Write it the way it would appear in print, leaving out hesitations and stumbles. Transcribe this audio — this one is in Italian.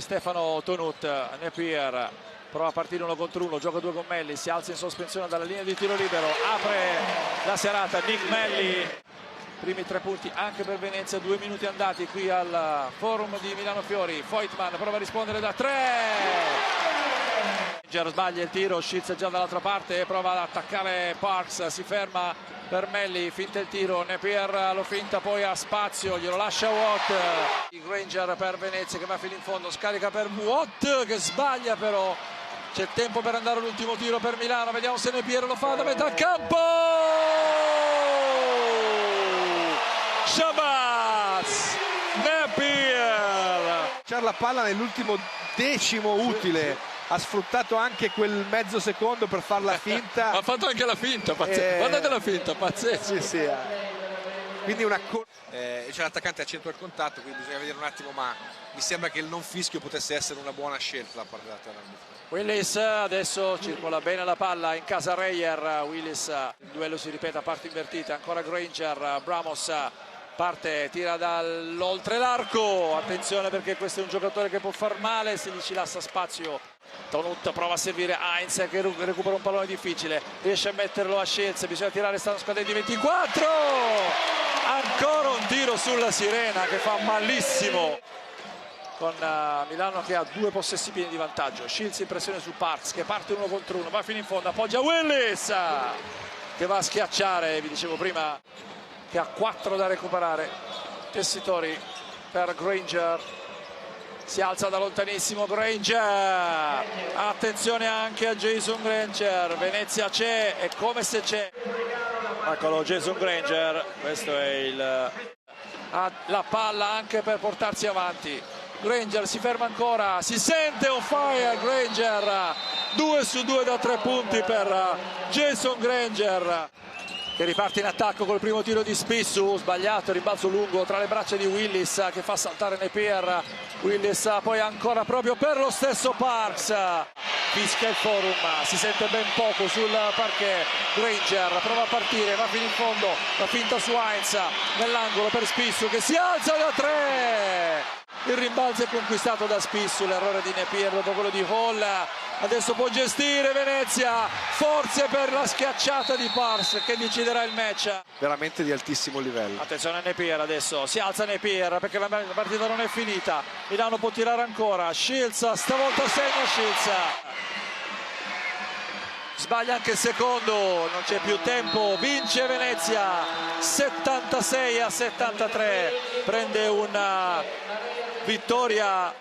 di Stefano Tonut. Napier prova a partire 1 contro 1, gioca 2 con Melli, si alza in sospensione dalla linea di tiro libero, apre la serata Nick Melli. Primi 3 punti anche per Venezia, 2 minuti andati qui al forum di Milano Fiori. Voigtmann prova a rispondere da 3. Sbaglia il tiro, Shields è già dall'altra parte e prova ad attaccare Parks, si ferma per Melli, finta il tiro, Napier lo finta, poi ha spazio, glielo lascia Watt. Granger per Venezia che va fino in fondo, scarica per Watt che sbaglia, però c'è tempo per andare all'ultimo tiro per Milano, vediamo se Napier lo fa da metà campo. Shabazz Napier c'era la palla nell'ultimo decimo utile, ha sfruttato anche quel mezzo secondo per fare la finta. Ha fatto anche la finta, guardate la finta, pazzesco. Sì. Quindi c'è l'attaccante a centro del contatto, quindi bisogna vedere un attimo, ma mi sembra che il non fischio potesse essere una buona scelta da parte dell'arbitro. Willis adesso circola bene la palla in casa Reyer. Willis, il duello si ripete a parte invertita, ancora Granger, Bramos parte, tira dall'oltre l'arco, attenzione perché questo è un giocatore che può far male se gli ci lascia spazio. Tonut prova a servire Heinz che recupera un pallone difficile, riesce a metterlo a Shields, bisogna tirare, stanno scadendo i 24, ancora un tiro sulla sirena che fa malissimo, con Milano che ha 2 possessi pieni di vantaggio. Shields in pressione su Parks che parte 1 contro 1, va fino in fondo, appoggia Willis che va a schiacciare, vi dicevo prima che ha 4 da recuperare. Tessitori per Granger, si alza da lontanissimo Granger, attenzione anche a Jason Granger, Venezia c'è, è come se c'è, eccolo Jason Granger, questo è ha la palla anche per portarsi avanti. Granger si ferma ancora, si sente on fire Granger, 2 su 2 da 3 punti per Jason Granger che riparte in attacco col primo tiro di Spissu, sbagliato, rimbalzo lungo tra le braccia di Willis che fa saltare Napier. Willis poi ancora proprio per lo stesso Parks, fischia il forum, si sente ben poco sul parquet. Granger prova a partire, va fino in fondo, la finta su Heinz nell'angolo per Spissu che si alza da 3. Il rimbalzo è conquistato da Spissu, l'errore di Napier dopo quello di Hall. Adesso può gestire Venezia, forze per la schiacciata di Parks che deciderà il match. Veramente di altissimo livello. Attenzione a Napier adesso, si alza Napier perché la partita non è finita. Milano può tirare ancora, Shields, stavolta segna Shields. Sbaglia anche il secondo, non c'è più tempo, vince Venezia 76-73, prende una vittoria